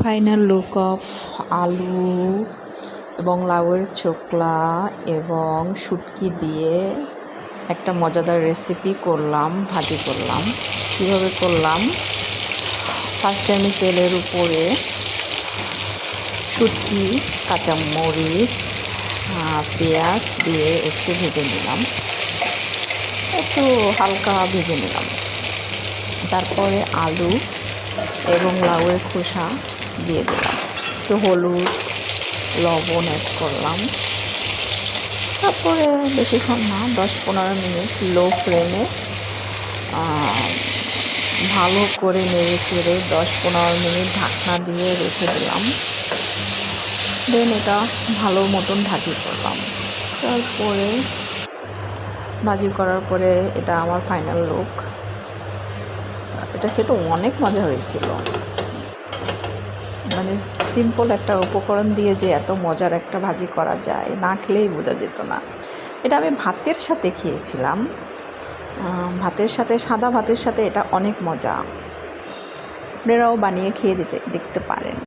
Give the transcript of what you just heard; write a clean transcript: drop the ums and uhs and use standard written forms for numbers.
Final look of আলু এবং লাউয়ের চোকলা এবং শুটকি দিয়ে একটা মজাদার রেসিপি করলাম, ভাজি করলাম। কীভাবে করলাম? ফার্স্টে আমি তেলের উপরে শুটকি, কাঁচামরিচ, পেঁয়াজ দিয়ে একটু ভেজে নিলাম, একটু হালকা ভেজে নিলাম। তারপরে আলু এবং লাউয়ের খোসা দিয়ে দিলাম, একটু হলুদ, লবণ অ্যাড করলাম। তারপরে বেশিক্ষণ না, 10-15 মিনিট লো ফ্লেমে ভালো করে নেড়ে চেড়ে 10-15 মিনিট ঢাকনা দিয়ে রেখে দিলাম। দেন এটা ভালো মতন ভাজি করলাম। তারপরে ভাজি করার পরে এটা আমার ফাইনাল লুক। এটা খেতে অনেক মজা হয়েছিল। মানে সিম্পল একটা উপকরণ দিয়ে যে এত মজার একটা ভাজি করা যায়, না খেলেই বোঝা যেত না। এটা আমি ভাতের সাথে খেয়েছিলাম। ভাতের সাথে, সাদা ভাতের সাথে এটা অনেক মজা। আপনারাও বানিয়ে খেয়ে দেখতে পারেন।